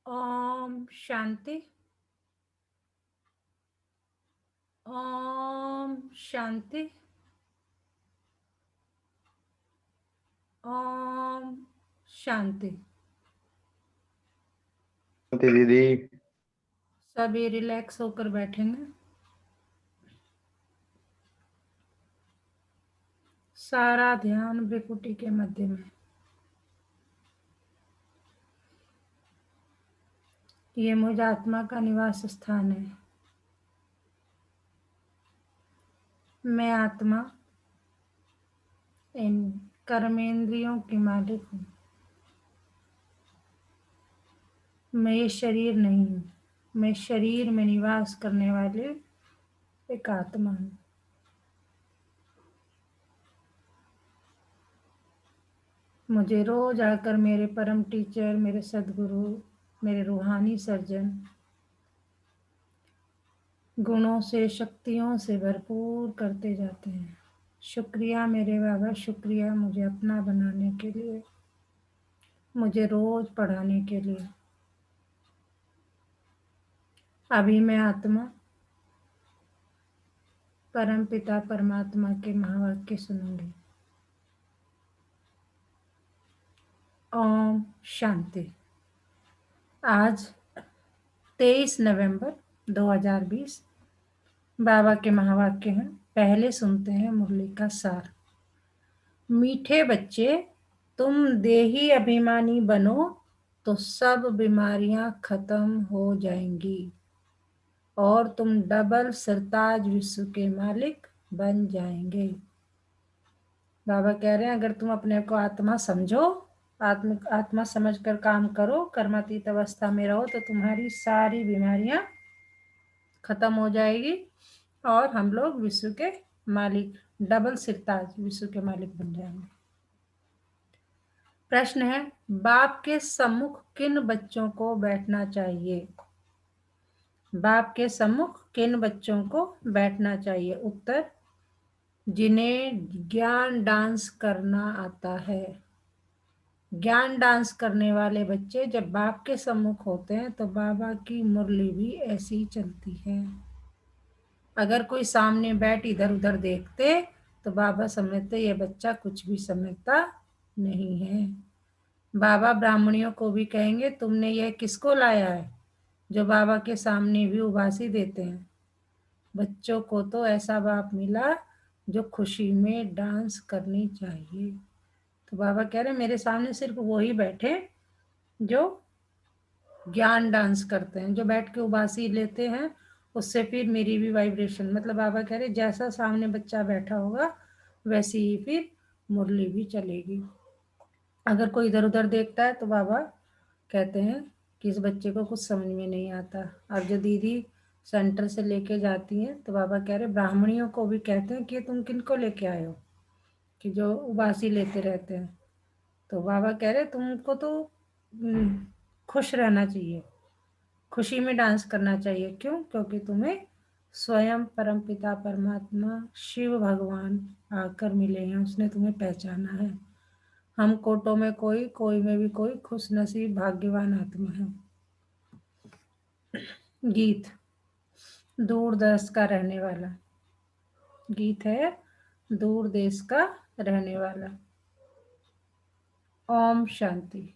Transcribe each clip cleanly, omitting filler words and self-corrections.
ओम शांति। ओम शांति। ओम शांति। शांति दीदी। सभी रिलैक्स होकर बैठेंगे। सारा ध्यान भ्रिकुटी के मध्य में। ये मुझ आत्मा का निवास स्थान है। मैं आत्मा इन कर्मेंद्रियों की मालिक हूँ। मैं ये शरीर नहीं हूँ। मैं शरीर में निवास करने वाले एक आत्मा हूँ। मुझे रोज आकर मेरे परम टीचर, मेरे सदगुरु, मेरे रूहानी सर्जन गुणों से, शक्तियों से भरपूर करते जाते हैं। शुक्रिया मेरे बाबा, शुक्रिया मुझे अपना बनाने के लिए, मुझे रोज पढ़ाने के लिए। अभी मैं आत्मा परम पिता परमात्मा के महावाक्य सुनूंगी। ओम शांति। आज 23 नवंबर 2020 बाबा के महावाक्य हैं। पहले सुनते हैं मुरली का सार। मीठे बच्चे, तुम देही अभिमानी बनो तो सब बीमारियां खत्म हो जाएंगी और तुम डबल सरताज विश्व के मालिक बन जाएंगे। बाबा कह रहे हैं अगर तुम अपने को आत्मा समझो, आत्मा समझकर काम करो, कर्मातीत अवस्था में रहो तो तुम्हारी सारी बीमारियां खत्म हो जाएगी और हम लोग विश्व के मालिक, डबल सिरताज विश्व के मालिक बन जाएंगे। प्रश्न है, बाप के सम्मुख किन बच्चों को बैठना चाहिए? बाप के सम्मुख किन बच्चों को बैठना चाहिए? उत्तर, जिन्हें ज्ञान डांस करना आता है। ज्ञान डांस करने वाले बच्चे जब बाप के सम्मुख होते हैं तो बाबा की मुरली भी ऐसी ही चलती है। अगर कोई सामने बैठ इधर उधर देखते तो बाबा समझते ये बच्चा कुछ भी समझता नहीं है। बाबा ब्राह्मणियों को भी कहेंगे तुमने यह किसको लाया है, जो बाबा के सामने भी उबासी देते हैं। बच्चों को तो ऐसा बाप मिला जो खुशी में डांस करनी चाहिए। तो बाबा कह रहे मेरे सामने सिर्फ वही बैठे जो ज्ञान डांस करते हैं, जो बैठ के उबासी लेते हैं, उससे फिर मेरी भी वाइब्रेशन, मतलब बाबा कह रहे जैसा सामने बच्चा बैठा होगा वैसी ही फिर मुरली भी चलेगी। अगर कोई इधर उधर देखता है तो बाबा कहते हैं कि इस बच्चे को कुछ समझ में नहीं आता। और जो दीदी सेंटर से लेके जाती हैं तो बाबा कह रहे ब्राह्मणियों को भी कहते हैं कि तुम किनको लेके आए हो, कि जो उबासी लेते रहते हैं। तो बाबा कह रहे तुमको तो खुश रहना चाहिए, खुशी में डांस करना चाहिए। क्यों? क्योंकि तुम्हें स्वयं परमपिता परमात्मा शिव भगवान आकर मिले हैं, उसने तुम्हें पहचाना है। हम कोटों में कोई, कोई में भी कोई खुश नसीब भाग्यवान आत्मा है। गीत, दूर देश का रहने वाला। गीत है दूर देश का रहने वाला। ओम शांति।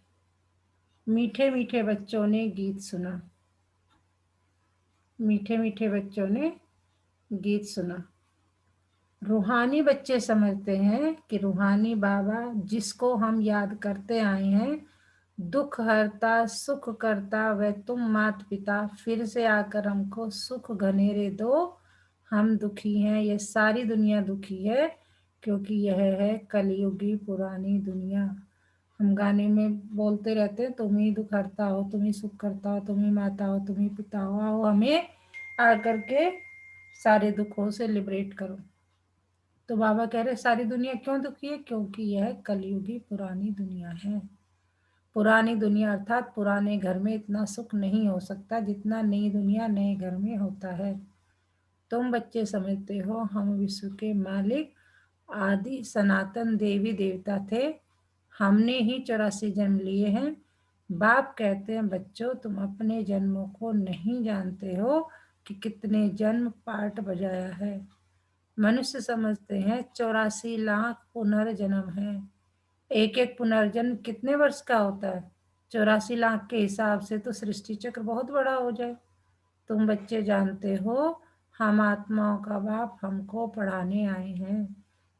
मीठे मीठे बच्चों ने गीत सुना। मीठे मीठे बच्चों ने गीत सुना। रूहानी बच्चे समझते हैं कि रूहानी बाबा जिसको हम याद करते आए हैं, दुख हरता सुख करता वह तुम मात पिता, फिर से आकर हमको सुख घनेरे दो, हम दुखी हैं, ये सारी दुनिया दुखी है क्योंकि यह है कलयुगी पुरानी दुनिया। हम गाने में बोलते रहते हैं तुम ही दुख हरता हो, तुम ही सुख करता हो, तुम ही माता हो, तुम ही पिता हो, आओ हमें आकर के सारे दुखों से लिबरेट करो। तो बाबा कह रहे सारी दुनिया क्यों दुखी है? क्योंकि यह कलयुगी पुरानी दुनिया है। पुरानी दुनिया अर्थात पुराने घर में इतना सुख नहीं हो सकता जितना नई दुनिया नए घर में होता है। तुम बच्चे समझते हो हम विश्व के मालिक आदि सनातन देवी देवता थे, हमने ही 84 जन्म लिए हैं। बाप कहते हैं, बच्चों तुम अपने जन्मों को नहीं जानते हो कि कितने जन्म पार्ट बजाया है। मनुष्य समझते हैं 84 लाख पुनर्जन्म है। एक एक पुनर्जन्म कितने वर्ष का होता है? 84 लाख के हिसाब से तो सृष्टि चक्र बहुत बड़ा हो जाए। तुम बच्चे जानते हो, हम आत्माओं का बाप हमको पढ़ाने आए हैं।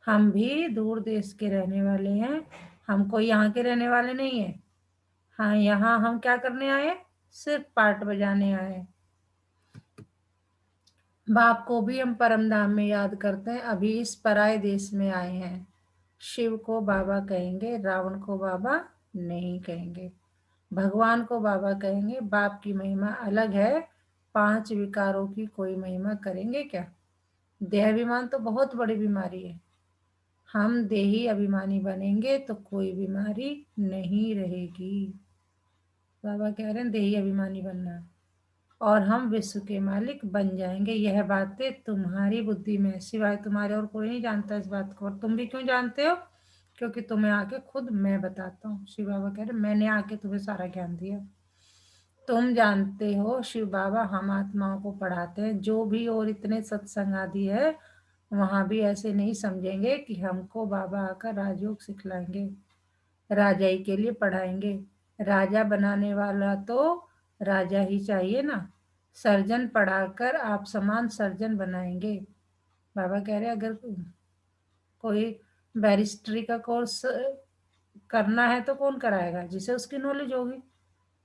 हम भी दूर देश के रहने वाले हैं, हम कोई यहाँ के रहने वाले नहीं है। हाँ, यहाँ हम क्या करने आए? सिर्फ पार्ट बजाने आए। बाप को भी हम परम धाम में याद करते हैं, अभी इस पराये देश में आए हैं। शिव को बाबा कहेंगे, रावण को बाबा नहीं कहेंगे। भगवान को बाबा कहेंगे। बाप की महिमा अलग है, 5 विकारों की कोई महिमा करेंगे क्या? देहाभिमान तो बहुत बड़ी बीमारी है। हम देही अभिमानी बनेंगे तो कोई बीमारी नहीं रहेगी। बाबा कह रहे हैं देही अभिमानी बनना है और हम विश्व के मालिक बन जाएंगे। यह बातें तुम्हारी बुद्धि में, सिवाय तुम्हारे और कोई नहीं जानता इस बात को। और तुम भी क्यों जानते हो? क्योंकि तुम्हें आके खुद मैं बताता हूँ। शिव बाबा कह रहे मैंने आके तुम्हें सारा ज्ञान दिया। तुम जानते हो शिव बाबा हम आत्माओं को पढ़ाते हैं। जो भी और इतने सत्संग आदि है वहां भी ऐसे नहीं समझेंगे कि हमको बाबा आकर राजयोग सिखलाएंगे, राजाई के लिए पढ़ाएंगे। राजा बनाने वाला तो राजा ही चाहिए ना। सर्जन पढ़ाकर आप समान सर्जन बनाएंगे। बाबा कह रहे अगर कोई बैरिस्ट्री का कोर्स करना है तो कौन कराएगा? जिसे उसकी नॉलेज होगी।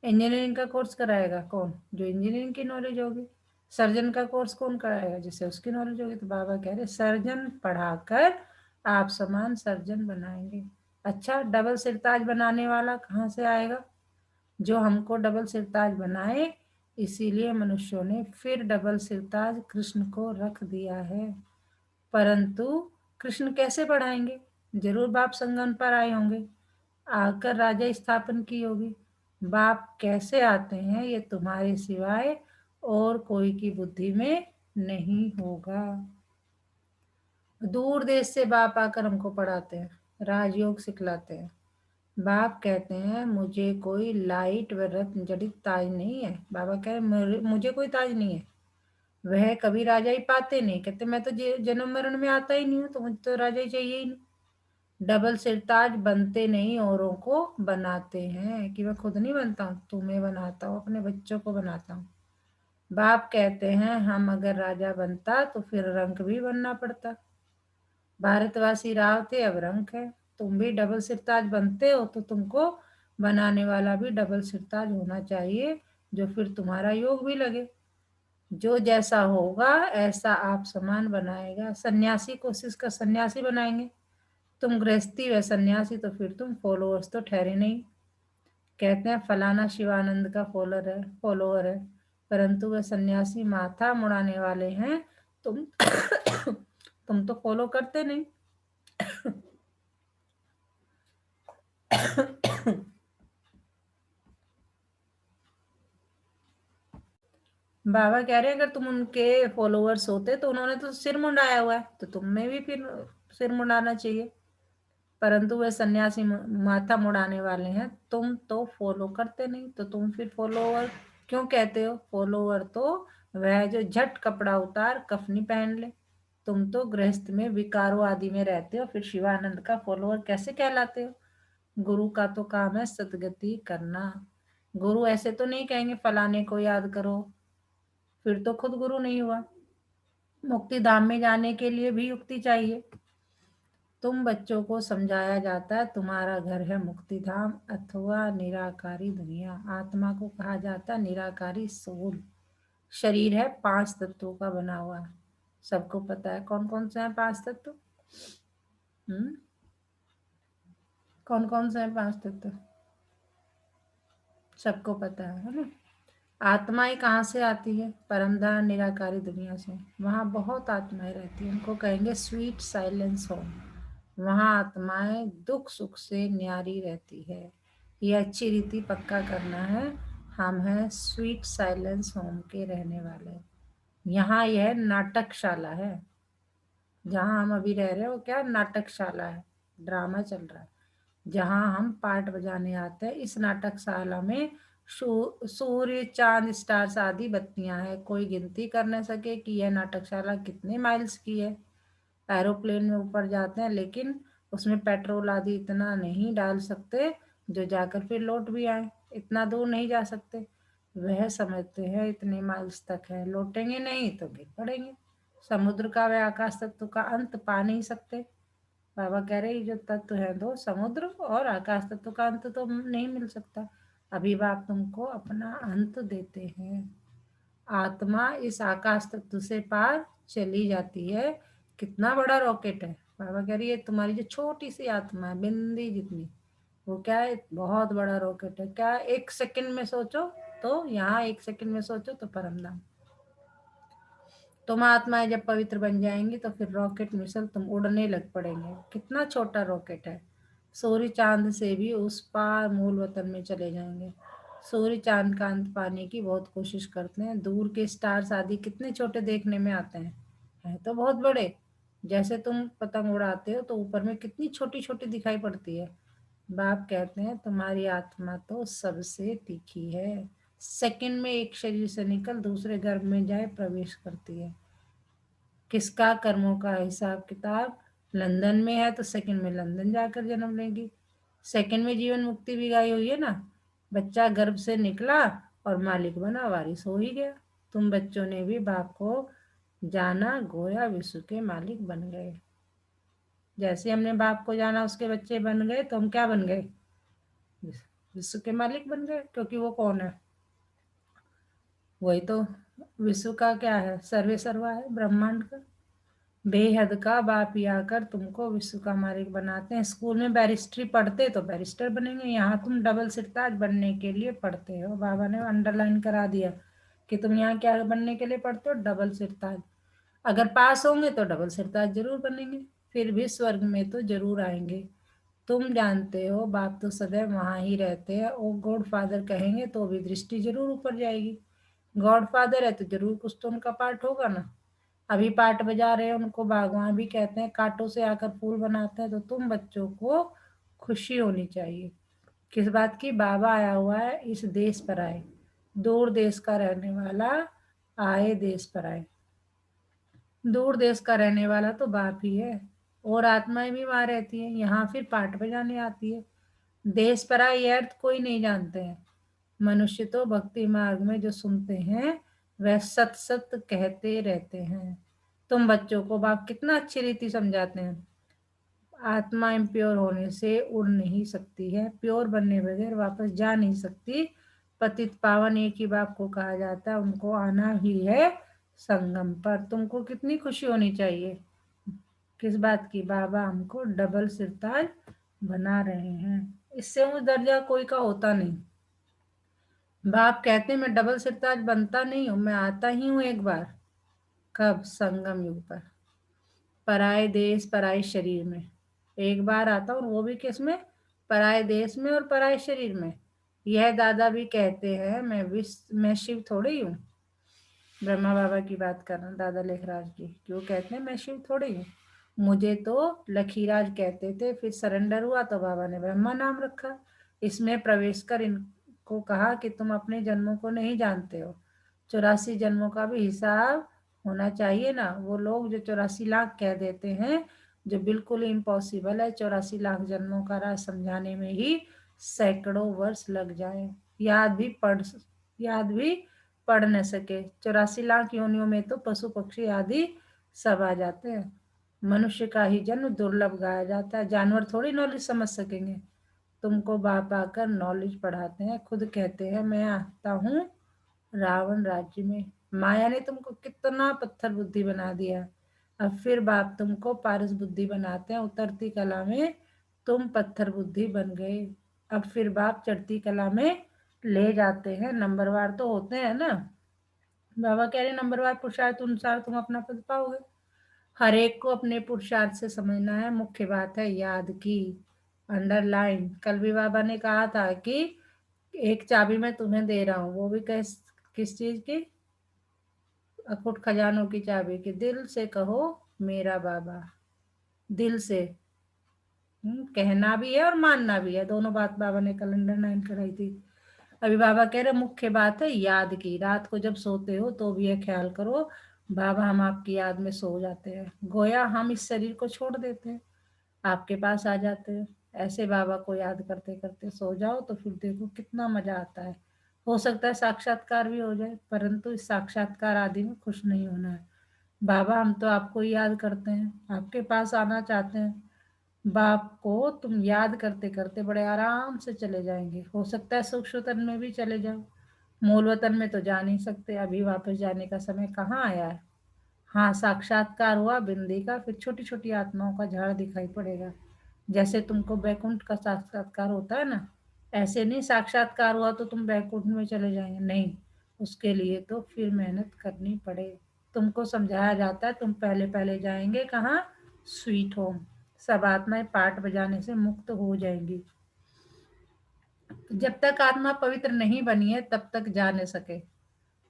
इंजीनियरिंग का कोर्स कराएगा कौन? जो इंजीनियरिंग की नॉलेज होगी। सर्जन का कोर्स कौन कराएगा? जिसे उसकी नॉलेज होगी। तो बाबा कह रहे सर्जन पढ़ाकर आप समान सर्जन बनाएंगे। अच्छा, डबल सिरताज बनाने वाला कहाँ से आएगा? जो हमको डबल सिरताज बनाए, इसीलिए मनुष्यों ने फिर डबल सिरताज कृष्ण को रख दिया है। परंतु कृष्ण कैसे पढ़ाएंगे? जरूर बाप संगम पर आए होंगे, आकर राजा स्थापन की होगी। बाप कैसे आते हैं ये तुम्हारे सिवाय और कोई की बुद्धि में नहीं होगा। दूर देश से बाप आकर हमको पढ़ाते हैं, राजयोग सिखलाते हैं। बाप कहते हैं मुझे कोई लाइट व रत्न जड़ित ताज नहीं है। बाबा कह रहे मुझे कोई ताज नहीं है। वह कभी राजा ही पाते नहीं। कहते मैं तो जन्म मरण में आता ही नहीं हूँ, तो मुझे तो राजा ही चाहिए ही नहीं। डबल सिरताज बनते नहीं, औरों को बनाते हैं। कि मैं खुद नहीं बनता हूँ, तुम्हें बनाता हूँ, अपने बच्चों को बनाता हूँ। बाप कहते हैं हम अगर राजा बनता तो फिर रंक भी बनना पड़ता। भारतवासी राव थे, अब रंक है। तुम भी डबल सिरताज बनते हो तो तुमको बनाने वाला भी डबल सिरताज होना चाहिए, जो फिर तुम्हारा योग भी लगे। जो जैसा होगा ऐसा आप समान बनाएगा। सन्यासी को का सन्यासी बनाएंगे, तुम गृहस्थी व सन्यासी, तो फिर तुम फॉलोअर्स तो ठहरे नहीं। कहते हैं फलाना शिवानंद का फॉलोअर है, परंतु वह सन्यासी माथा मुड़ाने वाले हैं। तुम तुम तो फॉलो करते नहीं। बाबा कह रहे हैं अगर तुम उनके फॉलोअर्स होते तो उन्होंने तो सिर मुंडाया हुआ है, तो तुम्हें भी फिर सिर मुंडाना चाहिए। परंतु वे सन्यासी माथा मुड़ाने वाले हैं, तुम तो फॉलो करते नहीं, तो तुम फिर फॉलोअर क्यों कहते हो? फॉलोअर तो वह जो झट कपड़ा उतार कफनी पहन ले। तुम तो गृहस्थ में विकारों आदि में रहते हो, फिर शिवानंद का फॉलोअर कैसे कहलाते हो? गुरु का तो काम है सदगति करना। गुरु ऐसे तो नहीं कहेंगे फलाने को याद करो, फिर तो खुद गुरु नहीं हुआ। मुक्ति धाम में जाने के लिए भी युक्ति चाहिए। तुम बच्चों को समझाया जाता है तुम्हारा घर है मुक्ति धाम अथवा निराकारी दुनिया। आत्मा को कहा जाता है निराकारी सोल। शरीर है 5 तत्वों का बना हुआ। सबको पता है कौन कौन से हैं 5 तत्व? कौन कौन से हैं 5 तत्व? सबको पता है ना? आत्माएं कहाँ से आती है? परमधाम निराकारी दुनिया से। वहाँ बहुत आत्माएं रहती हैं, उनको कहेंगे स्वीट साइलेंस होम। वहाँ आत्माएं दुख सुख से न्यारी रहती है। ये अच्छी रीति पक्का करना है। हम हैं स्वीट साइलेंस होम के रहने वाले। यहाँ यह नाटकशाला है। जहाँ हम अभी रह रहे हैं वो क्या नाटकशाला है, ड्रामा चल रहा है। जहां हम पार्ट बजाने आते हैं। इस नाटकशाला में सूर्य, चांद, स्टार्स आदि बत्तियां हैं। कोई गिनती कर न सके कि यह नाटकशाला कितने माइल्स की है। एरोप्लेन में ऊपर जाते हैं, लेकिन उसमें पेट्रोल आदि इतना नहीं डाल सकते जो जाकर फिर लौट भी आए। इतना दूर नहीं जा सकते। वह समझते हैं इतने माइल्स तक है, लौटेंगे नहीं तो गिर पड़ेंगे। समुद्र का व आकाश तत्व का अंत पा नहीं सकते। बाबा कह रहे जो तत्व है दो, समुद्र और आकाश तत्व का अंत तो नहीं मिल सकता। अभी बाप तुमको अपना अंत देते हैं। आत्मा इस आकाश तत्व से पार चली जाती है। कितना बड़ा रॉकेट है। बाबा कह रही है तुम्हारी जो छोटी सी आत्मा है, बिंदी जितनी, वो क्या है, बहुत बड़ा रॉकेट है। क्या 1 सेकंड में सोचो तो, यहाँ 1 सेकंड में सोचो तो परमधाम। तुम आत्माएं जब पवित्र बन जाएंगी तो फिर रॉकेट मिसल तुम उड़ने लग पड़ेंगे। कितना छोटा रॉकेट है। सूर्य चांद से भी उस पार मूल वतन में चले जाएंगे। सूर्य चांद का अंत पाने की बहुत कोशिश करते हैं। दूर के स्टार्स आदि कितने छोटे देखने में आते हैं तो बहुत बड़े। जैसे तुम पतंग उड़ाते हो तो ऊपर में कितनी छोटी छोटी दिखाई पड़ती है। बाप कहते हैं तुम्हारी आत्मा तो सबसे तीखी है। सेकंड में एक शरीर से निकल दूसरे गर्भ में जाए प्रवेश करती है। किसका कर्मों का हिसाब किताब लंदन में है तो सेकंड में लंदन जाकर जन्म लेगी। सेकंड में जीवन मुक्ति भी गाई हुई है ना। बच्चा गर्भ से निकला और मालिक बना, वारिस हो ही गया। तुम बच्चों ने भी बाप को जाना, गोया विश्व के मालिक बन गए। जैसे हमने बाप को जाना, उसके बच्चे बन गए, तो हम क्या बन गए, विश्व के मालिक बन गए। क्योंकि वो कौन है, वही तो विश्व का क्या है, सर्वे सर्वा है, ब्रह्मांड का बेहद का बाप ही आकर तुमको विश्व का मालिक बनाते हैं। स्कूल में बैरिस्ट्री पढ़ते तो बैरिस्टर बनेंगे, यहाँ तुम डबल सिरताज बनने के लिए पढ़ते हो। बाबा ने अंडरलाइन करा दिया कि तुम यहाँ क्या बनने के लिए पढ़ते हो, डबल सिरताज। अगर पास होंगे तो डबल सिरताज जरूर बनेंगे, फिर भी स्वर्ग में तो जरूर आएंगे। तुम जानते हो बाप तो सदैव वहां ही रहते हैं। वो गॉड फादर कहेंगे तो भी दृष्टि जरूर ऊपर जाएगी। गॉड फादर है तो जरूर कुछ तो उनका पार्ट होगा ना। अभी पार्ट बजा रहे हैं, उनको बागवान भी कहते हैं। कांटों से आकर फूल बनाते हैं। तो तुम बच्चों को खुशी होनी चाहिए। किस बात की, बाबा आया हुआ है, इस देश पर आए। दूर देश का रहने वाला आए देश पर आए। दूर देश का रहने वाला तो बाप ही है, और आत्माएं भी वहां रहती है। यहाँ फिर पाठ बजाने आती है। देश पर आए ये अर्थ कोई नहीं जानते हैं। मनुष्य तो भक्ति मार्ग में जो सुनते हैं वह सत सत कहते रहते हैं। तुम बच्चों को बाप कितना अच्छी रीति समझाते हैं। आत्मा इम्प्योर होने से उड़ नहीं सकती है, प्योर बनने बगैर वापस जा नहीं सकती। पतित पावन एक ही बाप को कहा जाता है, उनको आना ही है संगम पर। तुमको कितनी खुशी होनी चाहिए। किस बात की, बाबा हमको डबल सिरताज बना रहे हैं। इससे ऊंचा दर्जा कोई का होता नहीं। बाप कहते मैं डबल सिरताज बनता नहीं हूँ, मैं आता ही हूँ एक बार। कब, संगम युग पर, पराए देश पराए शरीर में एक बार आता हूँ। वो भी किस में, पराए देश में और पराए शरीर में। यह दादा भी कहते हैं मैं शिव थोड़ी हूँ। ब्रह्मा बाबा की बात कर रहा हूँ, दादा लेखराज की। क्यों कहते हैं मैं शिव थोड़ी हूँ। मुझे तो लखीराज कहते थे, फिर सरेंडर हुआ तो बाबा ने ब्रह्मा नाम रखा। इसमें प्रवेश कर इनको कहा कि तुम अपने जन्मों को नहीं जानते हो। 84 जन्मों का भी हिसाब होना चाहिए ना। वो लोग जो 84 लाख कह देते हैं, जो बिल्कुल इम्पॉसिबल है। 84 लाख जन्मों का राज समझाने में ही सैकड़ों वर्ष लग जाए। याद भी पढ़ न सके। 84 लाख योनियों में तो पशु पक्षी आदि सब आ जाते हैं। मनुष्य का ही जन्म दुर्लभ गाया जाता है। जानवर थोड़ी नॉलेज समझ सकेंगे। तुमको बाप आकर नॉलेज पढ़ाते हैं। खुद कहते हैं मैं आता हूँ रावण राज्य में। माया ने तुमको कितना पत्थर बुद्धि बना दिया। अब फिर बाप तुमको पारस बुद्धि बनाते हैं। उतरती कला में तुम पत्थर बुद्धि बन गए। अब फिर बाप चढ़ती कला में ले जाते हैं। नंबरवार तो होते हैं ना। बाबा कह रहे नंबरवार पुरुषार्थ अनुसार तुम अपना पद पाओगे। हर एक को अपने पुरुषार्थ से समझना है। मुख्य बात है याद की, अंडरलाइन। कल भी बाबा ने कहा था कि एक चाबी मैं तुम्हें दे रहा हूँ, वो भी किस चीज की, अखुट खजानों की चाबी की। दिल से कहो मेरा बाबा, दिल से। कहना भी है और मानना भी है, दोनों बात बाबा ने कल अंडरलाइन कराई थी। अभी बाबा कह रहे मुख्य बात है याद की। रात को जब सोते हो तो भी ये ख्याल करो बाबा हम आपकी याद में सो जाते हैं, गोया हम इस शरीर को छोड़ देते हैं, आपके पास आ जाते हैं। ऐसे बाबा को याद करते करते सो जाओ तो फिर देखो कितना मजा आता है। हो सकता है साक्षात्कार भी हो जाए, परंतु इस साक्षात्कार आदि में खुश नहीं होना है। बाबा हम तो आपको ही याद करते हैं, आपके पास आना चाहते हैं। बाप को तुम याद करते करते बड़े आराम से चले जाएंगे। हो सकता है सूक्ष्म वतन में भी चले जाओ, मूल वतन में तो जा नहीं सकते, अभी वापस जाने का समय कहाँ आया है। हाँ, साक्षात्कार हुआ बिंदी का, फिर छोटी छोटी आत्माओं का झाड़ दिखाई पड़ेगा। जैसे तुमको बैकुंठ का साक्षात्कार होता है ना, ऐसे नहीं साक्षात्कार हुआ तो तुम बैकुंठ में चले जाएंगे, नहीं। उसके लिए तो फिर मेहनत करनी पड़े। तुमको समझाया जाता है तुम पहले पहले जाएंगे कहाँ, स्वीट होम। सब आत्माएं पाठ बजाने से मुक्त हो जाएंगी। जब तक आत्मा पवित्र नहीं बनी है तब तक जा नहीं सके।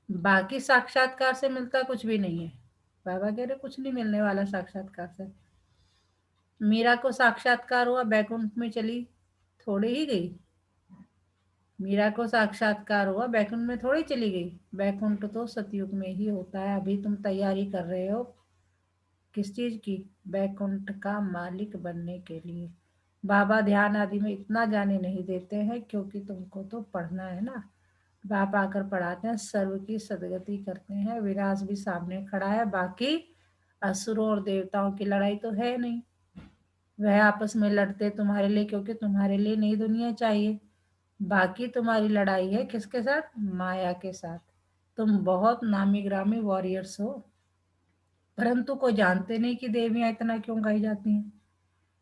बाकी साक्षात्कार से मिलता कुछ भी नहीं है। बाबा कह रहे कुछ नहीं मिलने वाला साक्षात्कार से। मीरा को साक्षात्कार हुआ, बैकुंठ में चली थोड़ी ही गई। मीरा को साक्षात्कार हुआ, बैकुंठ में थोड़ी चली गई। बैकुंठ तो सतयुग में ही होता है। अभी तुम तैयारी कर रहे हो किस चीज की, बैकुंठ का मालिक बनने के लिए। बाबा ध्यान आदि में इतना जाने नहीं देते हैं क्योंकि तुमको तो पढ़ना है ना। बाप आकर पढ़ाते हैं, सर्व की सदगति करते हैं, विनाश भी सामने खड़ा है। बाकी असुरों और देवताओं की लड़ाई तो है नहीं, वह आपस में लड़ते तुम्हारे लिए क्योंकि तुम्हारे लिए नई दुनिया चाहिए। बाकी तुम्हारी लड़ाई है किसके साथ, माया के साथ। तुम बहुत नामी ग्रामी वॉरियर्स हो, परंतु कोई जानते नहीं कि देवियां इतना क्यों गाई जाती हैं।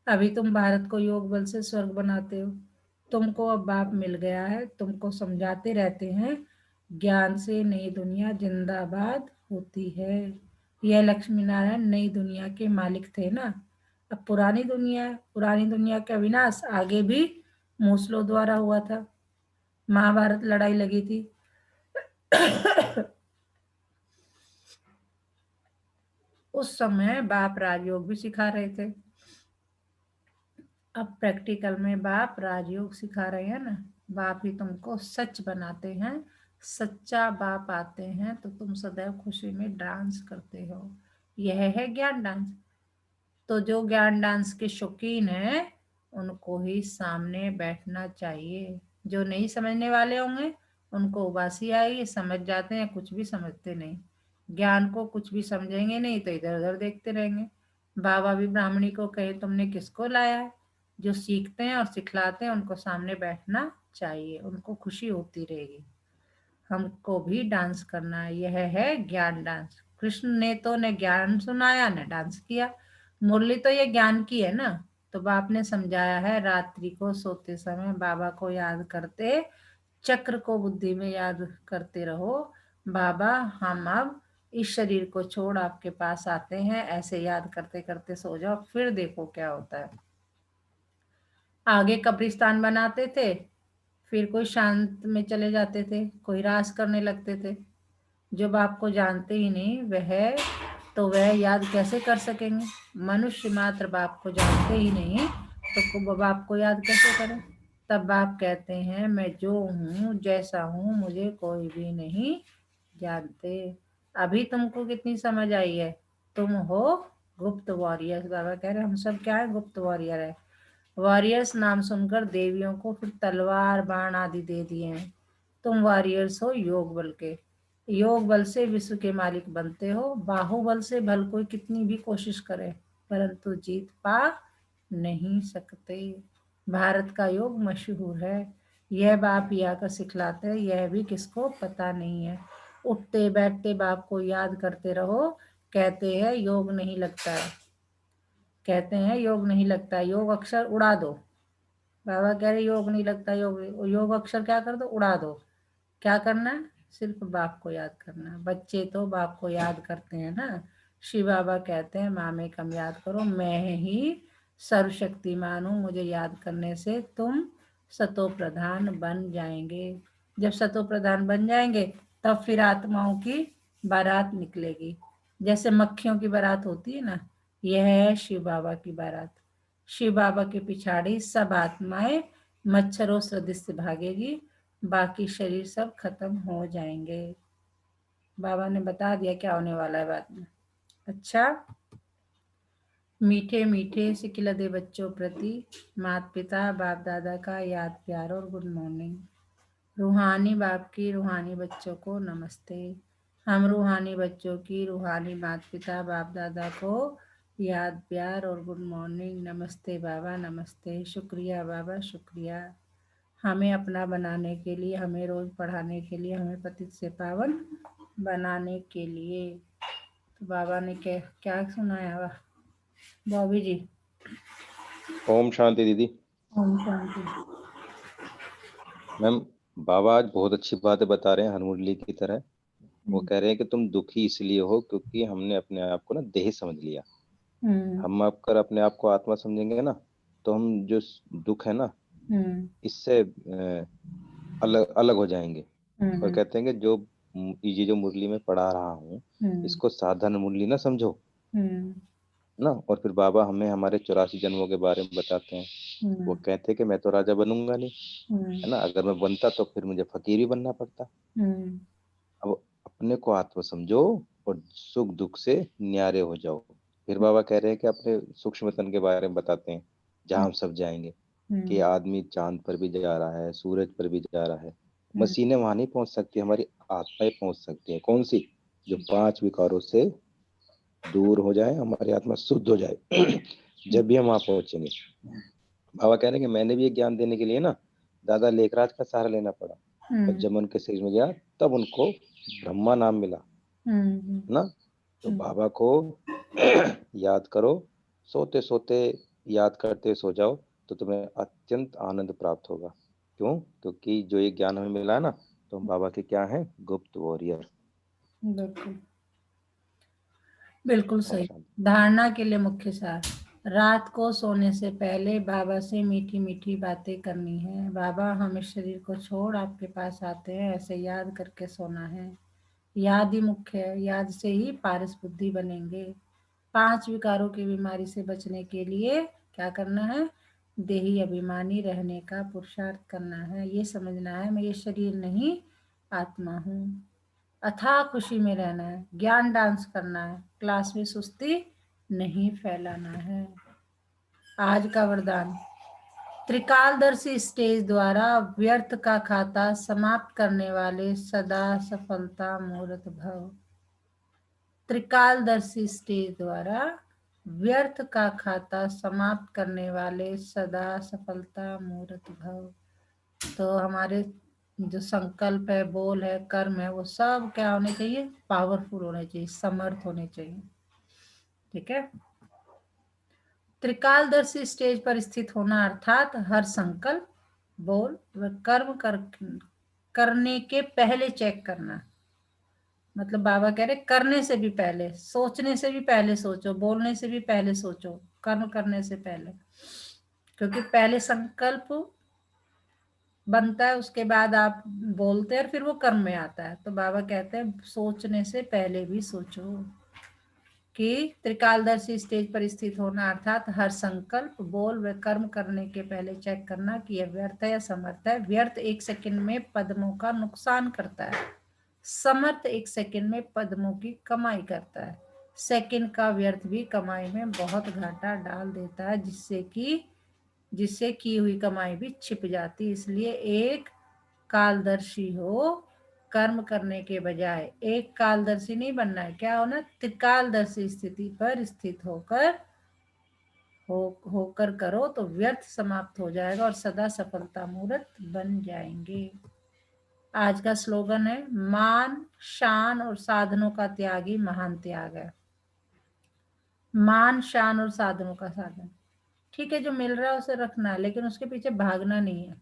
अभी तुम भारत को योग बल से स्वर्ग बनाते हो। तुमको अब बाप मिल गया है, तुमको समझाते रहते हैं ज्ञान से नई दुनिया जिंदाबाद होती है। यह लक्ष्मी नारायण नई दुनिया के मालिक थे ना। अब पुरानी दुनिया है, पुरानी दुनिया का विनाश आगे भी मूसलों द्वारा हुआ था। महाभारत लड़ाई लगी थी। उस समय बाप राजयोग भी सिखा रहे थे। अब प्रैक्टिकल में बाप राजयोग सिखा रहे हैं ना। बाप ही तुमको सच बनाते हैं। सच्चा बाप आते हैं तो तुम सदैव खुशी में डांस करते हो। यह है ज्ञान डांस। तो जो ज्ञान डांस के शौकीन है उनको ही सामने बैठना चाहिए। जो नहीं समझने वाले होंगे उनको उबासी आएगी, समझ जाते हैं कुछ भी समझते नहीं। ज्ञान को कुछ भी समझेंगे नहीं तो इधर उधर देखते रहेंगे। बाबा भी ब्राह्मणी को कहे तुमने किसको लाया है। जो सीखते हैं और सिखलाते हैं उनको सामने बैठना चाहिए, उनको खुशी होती रहेगी। हमको भी डांस करना है, यह है ज्ञान डांस। कृष्ण ने तो न ज्ञान सुनाया न डांस किया। मुरली तो ये ज्ञान की है ना। तो बाप ने समझाया है रात्रि को सोते समय बाबा को याद करते, चक्र को बुद्धि में याद करते रहो। बाबा हम अब इस शरीर को छोड़ आपके पास आते हैं, ऐसे याद करते करते सो जाओ, फिर देखो क्या होता है। आगे कब्रिस्तान बनाते थे, फिर कोई शांत में चले जाते थे, कोई रास करने लगते थे। जब आपको जानते ही नहीं वह, तो वह याद कैसे कर सकेंगे। मनुष्य मात्र बाप को जानते ही नहीं तो बाप को याद कैसे करें। तब बाप कहते हैं मैं जो हूँ जैसा हूँ मुझे कोई भी नहीं जानते। अभी तुमको कितनी समझ आई है, तुम हो गुप्त वॉरियर्स। बाबा कह रहे हम सब क्या है, गुप्त वॉरियर है। वॉरियर्स नाम सुनकर देवियों को फिर तलवार बाण आदि दे दिए हैं। तुम वॉरियर्स हो योग बल के। योग बल से विश्व के मालिक बनते हो। बाहुबल से भल कोई कितनी भी कोशिश करे परंतु जीत पा नहीं सकते। भारत का योग मशहूर है, यह बाप ही आकर सिखलाते हैं, यह भी किसको पता नहीं है। उठते बैठते बाप को याद करते रहो। कहते हैं योग नहीं लगता है, कहते हैं योग नहीं लगता, योग अक्षर उड़ा दो। बाबा कह रहे योग नहीं लगता, योग योग अक्षर क्या कर दो, उड़ा दो। क्या करना है, सिर्फ बाप को याद करना है। बच्चे तो बाप को याद करते हैं ना। शिव बाबा कहते हैं माँ में कम याद करो, मैं ही सर्वशक्तिमान हूँ, मुझे याद करने से तुम सतो प्रधान बन जाएंगे। जब सतो प्रधान बन जाएंगे तब फिर आत्माओं की बारात निकलेगी। जैसे मक्खियों की बारात होती है ना, यह है शिव बाबा की बारात। शिव बाबा के पिछाड़ी सब आत्माएं मच्छरों सदृश से भागेगी, बाकी शरीर सब खत्म हो जाएंगे। बाबा ने बता दिया क्या होने वाला है बाद में। अच्छा, मीठे मीठे सिकिलदे बच्चों प्रति माता पिता बाप दादा का याद प्यार और गुड मॉर्निंग। रूहानी बाप की रूहानी बच्चों को नमस्ते। हम रूहानी बच्चों की रूहानी माता पिता बाप दादा को याद प्यार और गुड मॉर्निंग। नमस्ते बाबा, नमस्ते। शुक्रिया बाबा, शुक्रिया हमें अपना बनाने के लिए, हमें रोज पढ़ाने के लिए, हमें पतित से पावन बनाने के लिए। तो बाबा ने क्या सुनाया बॉबी जी? ओम शांति दीदी। ओम शांति। मैम, बाबा आज बहुत अच्छी बातें बता रहे हैं हर मुरली की तरह। वो कह रहे हैं कि तुम दुखी इसलिए हो क्योंकि हमने अपने आप को ना देह समझ लिया। हम अगर अपने आप को आत्मा समझेंगे ना, तो हम जो दुख है ना, इससे अलग अलग हो जाएंगे। और कहते हैं कि जो ये जो मुरली में पढ़ा रहा हूँ, इसको साधारण मुरली ना समझो ना। और फिर बाबा हमें हमारे 84 जन्मों के बारे में बताते हैं। वो कहते हैं कि मैं तो राजा बनूंगा नहीं, है ना। अगर मैं बनता तो फिर मुझे फकीर ही बनना पड़ता। अब अपने को आत्मा समझो और सुख दुख से न्यारे हो जाओ। फिर बाबा कह रहे हैं कि अपने सूक्ष्म तन के बारे में बताते हैं, जहां हम सब जाएंगे। कि आदमी चांद पर भी जा रहा है, सूरज पर भी जा रहा है। मशीनें वहां नहीं पहुंच सकती, हमारी आत्माएं पहुंच सकती है। कौन सी? जो 5 विकारों से दूर हो जाए, हमारी आत्मा शुद्ध हो जाए। जब भी हम वहां पहुंचेंगे। बाबा कह रहे हैं कि मैंने भी ये ज्ञान देने के लिए ना दादा लेखराज का सहारा लेना पड़ा। और जब मैं उनके शरीर में गया तब उनको ब्रह्मा नाम मिला ना। तो बाबा को याद करो, सोते सोते याद करते सो जाओ, तो तुम्हें अत्यंत आनंद प्राप्त होगा। क्यों? क्योंकि जो ये ज्ञान हमें मिला है ना, तो हम बाबा के क्या हैं? गुप्त वॉरियर। बिल्कुल बिल्कुल ओम सही। शांति। धारणा के लिए मुख्य सार। रात को सोने से पहले बाबा से मीठी मीठी बातें करनी है। बाबा, हम इस शरीर को छोड़ आपके पास आते हैं, ऐसे याद करके सोना है। याद ही मुख्य है, याद से ही पारस बुद्धि बनेंगे। 5 विकारों की बीमारी से बचने के लिए क्या करना है? देही अभिमानी रहने का पुरुषार्थ करना है। ये समझना है मैं ये शरीर नहीं आत्मा हूँ। अथाह खुशी में रहना है, ज्ञान डांस करना है, क्लास में सुस्ती नहीं फैलाना है। आज का वरदान। त्रिकालदर्शी स्टेज द्वारा व्यर्थ का खाता समाप्त करने वाले सदा सफलता मूर्त भव। त्रिकालदर्शी स्टेज द्वारा व्यर्थ का खाता समाप्त करने वाले सदा सफलता मूर्त भव। तो हमारे जो संकल्प है, बोल है, कर्म है, वो सब क्या होने चाहिए? पावरफुल होने चाहिए, समर्थ होने चाहिए। ठीक है। त्रिकालदर्शी स्टेज पर स्थित होना अर्थात हर संकल्प, बोल व कर्म करने के पहले चेक करना। मतलब बाबा कह रहे करने से भी पहले, सोचने से भी पहले सोचो, बोलने से भी पहले सोचो, कर्म करने से पहले। क्योंकि पहले संकल्प बनता है, उसके बाद आप बोलते हैं और फिर वो कर्म में आता है। तो बाबा कहते हैं सोचने से पहले भी सोचो। कि त्रिकालदर्शी स्टेज पर स्थित होना अर्थात हर संकल्प, बोल व कर्म करने के पहले चेक करना कि यह व्यर्थ है या समर्थ है। व्यर्थ 1 सेकंड में पद्मों का नुकसान करता है, समर्थ 1 सेकंड में पद्मों की कमाई करता है। सेकंड का व्यर्थ भी कमाई में बहुत घाटा डाल देता है, जिससे की हुई कमाई भी छिप जाती। इसलिए एक कालदर्शी हो, कर्म करने के बजाय एक कालदर्शी नहीं बनना है। क्या होना? त्रिकालदर्शी स्थिति पर स्थित होकर करो तो व्यर्थ समाप्त हो जाएगा और सदा सफलता मूर्त बन जाएंगे। आज का स्लोगन है मान शान और साधनों का त्यागी महान त्याग है। मान शान और साधनों का साधन, ठीक है, जो मिल रहा है उसे रखना है, लेकिन उसके पीछे भागना नहीं है।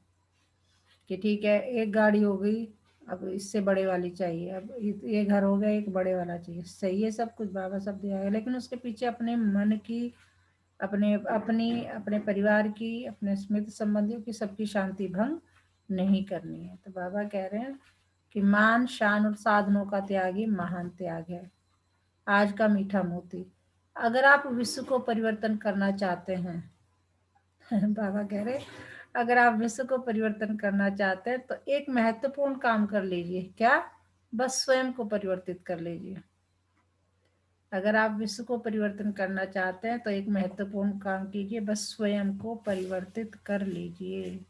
कि ठीक है एक गाड़ी हो गई, अब इससे बड़े वाली चाहिए, अब ये घर हो गया, एक बड़े वाला चाहिए। सही है, सब कुछ बाबा सब दिया है, लेकिन उसके पीछे अपने मन की, अपने परिवार की, अपने स्मित संबंधियों की सबकी शांति भंग नहीं करनी है। तो बाबा कह रहे हैं कि मान शान और साधनों का त्याग ही महान त्याग है। आज का मीठा मोती। अगर आप विश्व को परिवर्तन करना चाहते हैं बाबा कह रहे अगर आप विश्व को परिवर्तन करना चाहते हैं तो एक महत्वपूर्ण काम कर लीजिए। क्या? बस स्वयं को परिवर्तित कर लीजिए। अगर आप विश्व को परिवर्तन करना चाहते हैं तो एक महत्वपूर्ण काम कीजिए, बस स्वयं को परिवर्तित कर लीजिए।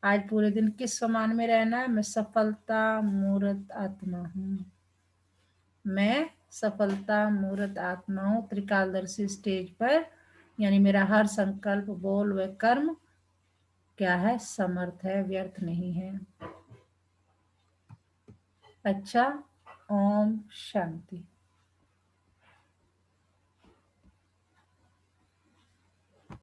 आज पूरे दिन किस सम्मान में रहना है? मैं सफलता मूर्त आत्मा हूँ। मैं सफलता मूर्त आत्मा हूँ। त्रिकालदर्शी स्टेज पर, यानी मेरा हर संकल्प, बोल व कर्म क्या है? समर्थ है, व्यर्थ नहीं है। अच्छा, ओम शांति।